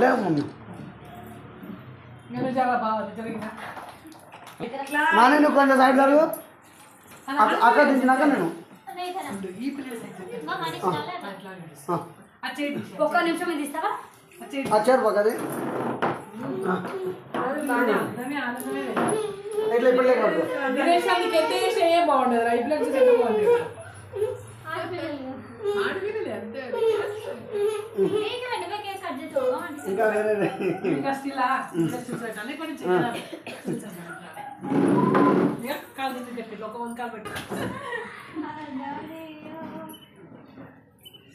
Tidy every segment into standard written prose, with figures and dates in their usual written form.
లేవు మమ్మీ నానే నువ్వు కొంచెం సైడ్ జరుగు అక్కడ దించినాక నేను ఒక్క నిమిషం ఇది ఇస్తావా వచ్చారు పక్కది ఇట్లా ఇప్పుడు ఇంకా వేరే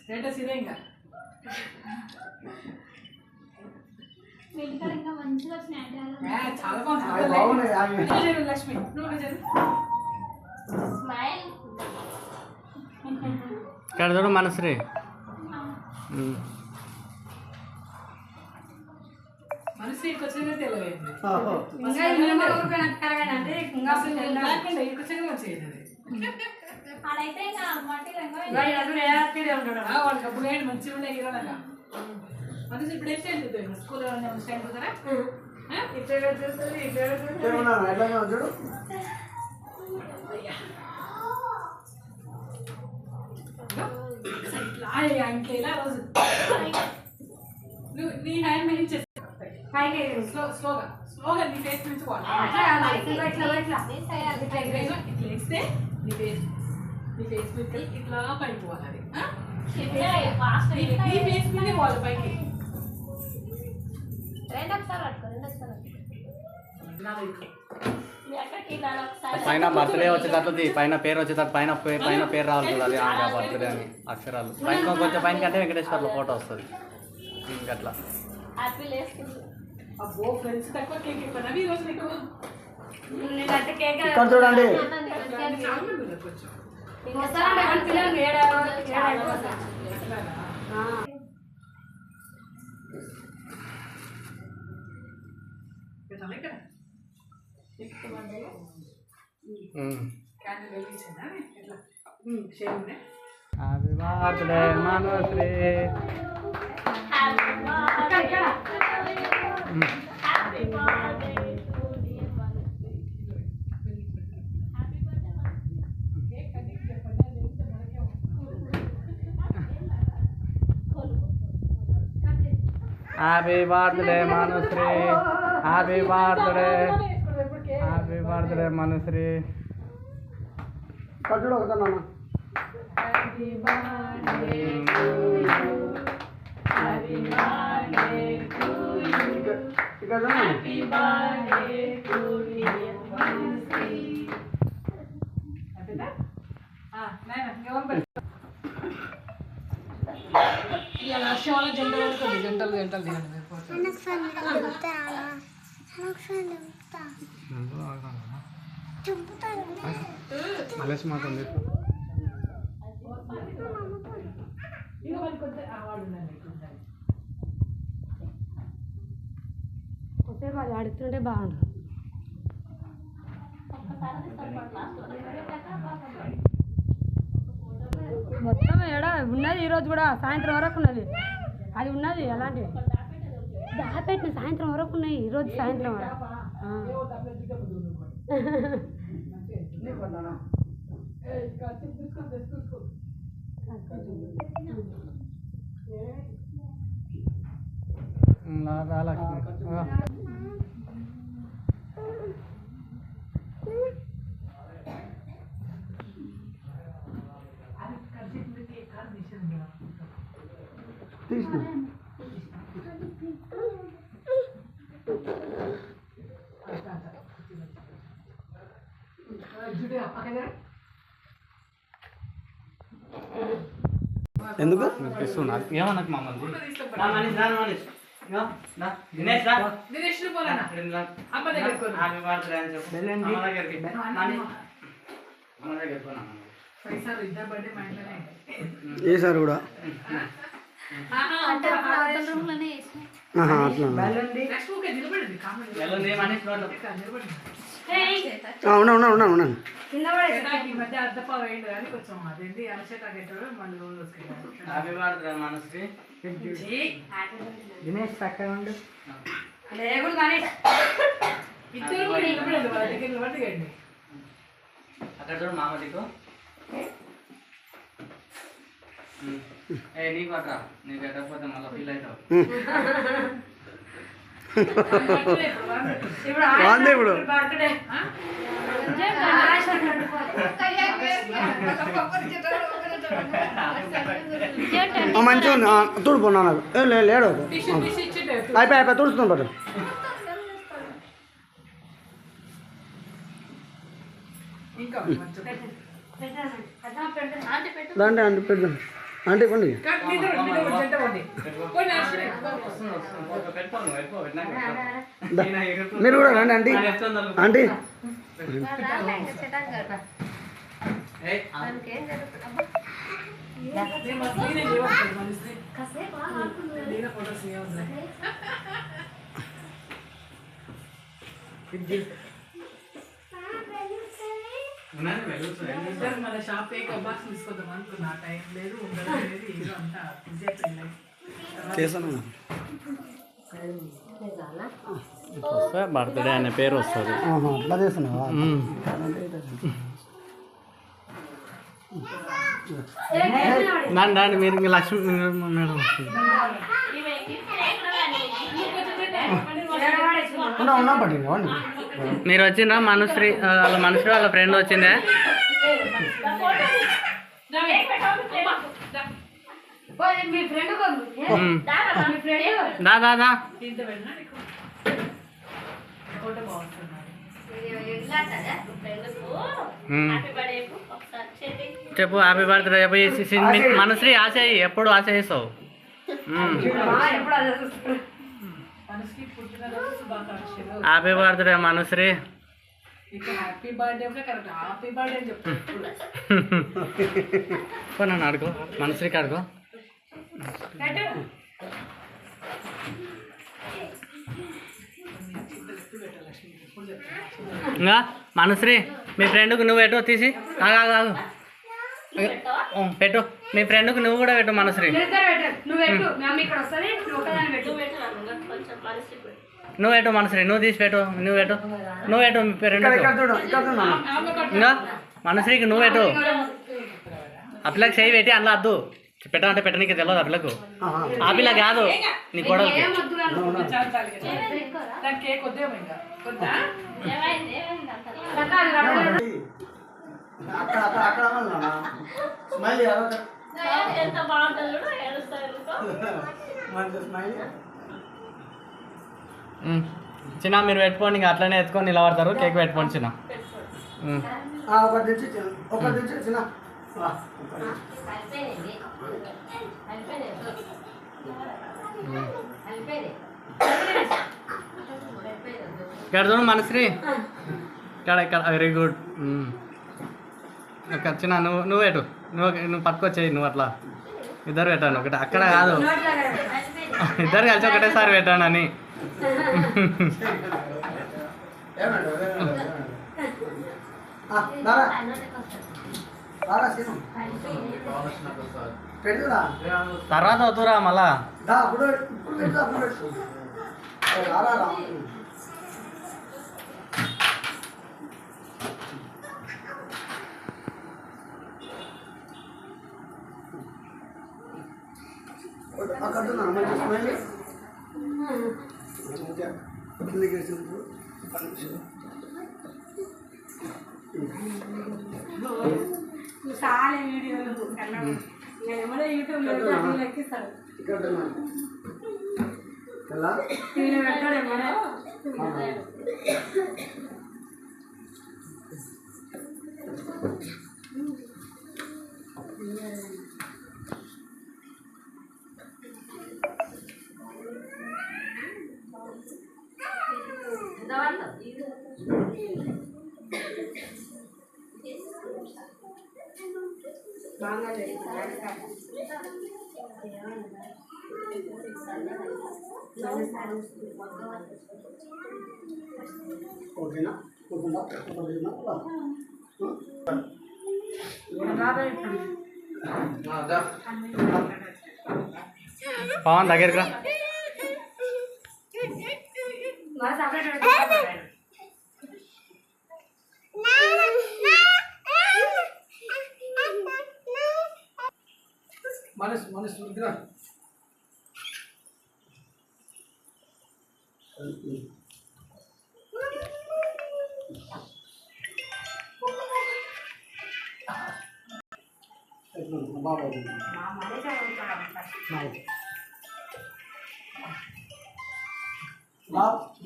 స్టేటస్ ఇదే ఇంకా చాలా బాగుంది లక్ష్మి ఇక్కడ చూడు మనశ్రీ మనసు ఇక్కడికి వచ్చిందే తెలియదు వాళ్ళకి అప్పుడు మంచిగా ఉండే హీరోలాగా మనసు ఇప్పుడు ఏం స్టైల్ చూద్దాం స్కూల్లో స్టైల్ చూద్దారా చూడు ఇంకేలా రోజు నువ్వు నీ హ్యాండ్ మీద స్లోగా నీ ఫేస్ నుంచి ఇట్లా వేస్తే నీ ఫేస్ మీద ఇట్లా పైకి పోవాలి నీ ఫేస్ మీదే పోవాలి పైకి పైన బర్త్డే వచ్చేటట్టు పైన పేరు వచ్చేటట్టు పైన పేరు రావాలి చూడాలి బర్త్డే అని అక్షరాలు పైన కొంచెం పైన కంటే వెంకటేశ్వర్లో ఫోటో వస్తుంది ఇంకట్లా అబ్బో ఫ్రెండ్స్ తక్కువ కేక్ ఇవ్వనా ఈ రోజు నీకు ఇక్కడ చూడండి happy birthday Manasri happy birthday Manasri happy birthday Manasri చూడు ఒకసారి నాన్న ఇక్కడ జంటలు మలేసి మాత్రం వాళ్ళు ఆడుతుంటే బాగుండు మొత్తం ఏడా ఉన్నది ఈరోజు కూడా సాయంత్రం వరకు ఉన్నది అది ఉన్నది అలాంటివి దాపెట్టిన సాయంత్రం వరకు ఉన్నాయి ఈరోజు సాయంత్రం వరకు ఎందుకు ఏమన్నా మమ్మల్ని దినేష్ ఏ సార్ కూడా అట్లా ఉన్నాను కింద పడేసి నాకు ఈ మధ్య అద్దపా వేయండి కానీ కొంచెం అదేంటి అలసేట పెట్టాడు మళ్ళీ రోజు వస్తుంది. Happy birthday Manasri. దినేష్ చక్కగా ఉండు. లేకుండా కానీ ఇద్దరు కూడా నిలబడేది వాళ్ళ దగ్గర నిలబడి అక్కడ చూడు మామ దిక్కు. ఏ నీకు అట్రా, నీకు పెట్టకపోతే మళ్ళీ ఫీల్ అవుతావు. ఇప్పుడు బాగుంది ఇప్పుడు. బర్త్డే మంచిగా ఉంది. తుడుపున్నా నాకు లేడు అయిపోయి తుడుస్తున్నాం పట్టు. ఇంకా దాంట్లో అంటే పెడదాం అంటే పండి. మీరు కూడా రండి ఆంటీ. ఆంటీ మన షాప్ బాక్స్ తీసుకొద్దాం అనుకున్నా, టైం లేదు ఉండడం లేదు ఏదో అంతా చేశాను. బర్త్డే అనే పేరు వస్తుంది. అట్లా చేస్తున్నావా? దాన్ని మీరు లక్ష్మి మేడం ఉన్నా పడి మీరు వచ్చిందా? మనుశ్రీ వాళ్ళ వాళ్ళ ఫ్రెండ్ వచ్చిందే. మీ ఫ్రెండ్ దా ఫోటో బాగుంటుంది. చెప్పు హ్యాపీ బర్త్డే చెప్పు. మనుశ్రీ ఆశ ఎప్పుడు ఆశ చేస్తావు? మనసుకి పుట్టినరోజు శుభాకాంక్షలు. Happy birthday Manushree. ఇక హ్యాపీ బర్త్డే అంటే కరెక్ట్ హ్యాపీ బర్త్డే అని చెప్తాను. నన్ను అడుగు, మనుశ్రీకి అడుగు. ఇంకా మనుశ్రీ మీ ఫ్రెండ్కి నువ్వు పెట్టు తీసి. ఆగు పెట్టు, మీ ఫ్రెండ్కి నువ్వు కూడా పెట్టు మనుశ్రీ. నువ్వు నువ్వు పెట్టు మనుశ్రీ, నువ్వు తీసి పెట్టు. నువ్వు పెట్టు మీ ఫ్రెండ్. ఇంకా మనుశ్రీకి నువ్వు పెట్టు. ఆ పిల్లకి చేయి పెట్టి అందులో వద్దు పెట్టమంటే పెట్టడానికి తెలియదు ఆ పిల్లకు. ఆ పిల్ల కాదు నీ కొడలకి. కేక్ వద్దేమో ఇంకా వద్దా? చిన్న మీరు పెట్టుకోండి, ఇంకా అట్లనే ఎత్తుకొని నిలబడతారు. కేక్ పెట్టుకోండి చిన్న. ఇక్కడ చూడు మనుశ్రీ, ఇక్కడ వెరీ గుడ్. చిన్న నువ్వు పెట్టు, నువ్వు పట్టుకొచ్చేయి. నువ్వు అట్లా ఇద్దరు పెట్టాను ఒకటి, అక్కడ కాదు ఇద్దరు కలిసి ఒకటేసారి పెట్టాను అని. తర్వాత అవుతురా మళ్ళా. చాలా వీడియోలు నేను యూట్యూబ్లో లెక్కిస్తాను. పెట్టాడేమో ఓకేనా? కూర్చుంటా కూర్చుంటా పవన్ దగ్గరికి రా. మనసు వద్దురా.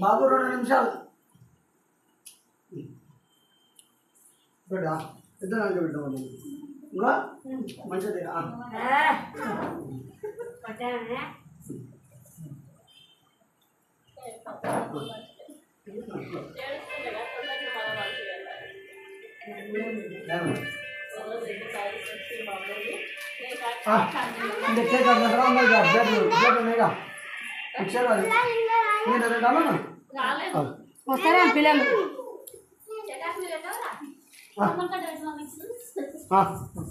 బాబు 2 నిమిషాలు బిడ్డ ఇద్దరు నాకు బిడ్డ ఇంకా మంచిది వస్తారా పిల్లలు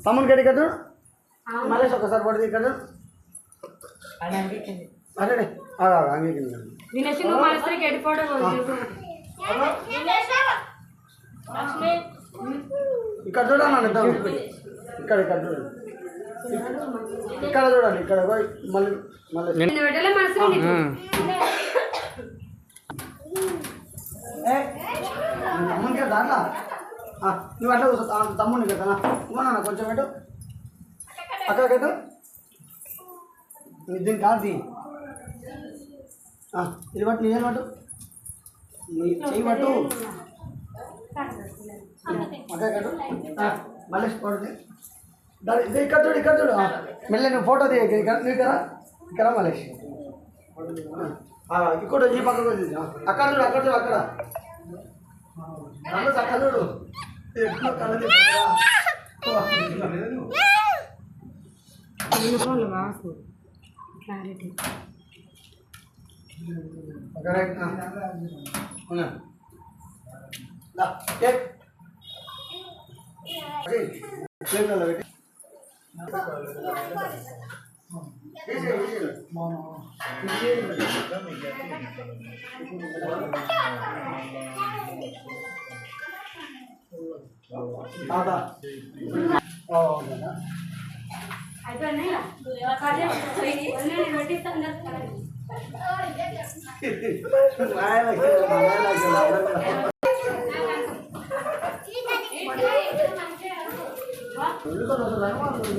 తమ్ముని గడి కదా మళ్ళీ ఒకసారి పడుతుంది ఇక్కడ అరే అంగీకరించండి వినేసి నువ్వు మనసుకి ఎడిపోవడం ఇక్కడ చూడండి ఇక్కడ ఇక్కడ చూడండి ఇక్కడ చూడండి ఇక్కడ పోయి మళ్ళీ మళ్ళీ పెట్టలే మనసుకి తమ్ముని కదా దాంట్లో నువ్వు అట్లా కూర్చో తమ్ముని కదా ఇవ్వనా కొంచెం పెట్టు అక్కడ పెట్టు దీని కాదు ఇది పట్టు నీ పట్టు నీ చెయ్యి పట్టు అక్కడ కట్టు మళ్ళీ పడుతుంది ఇది ఇక్కడ చూడు మళ్ళీ నువ్వు ఫోటో తీయ ఇక్కడ మలేష్ ఇక్కడ ఈ పక్కకు అక్కడ చూడు అక్కడ అక్కడ చూడు క్లారిటీ అయిపోయింది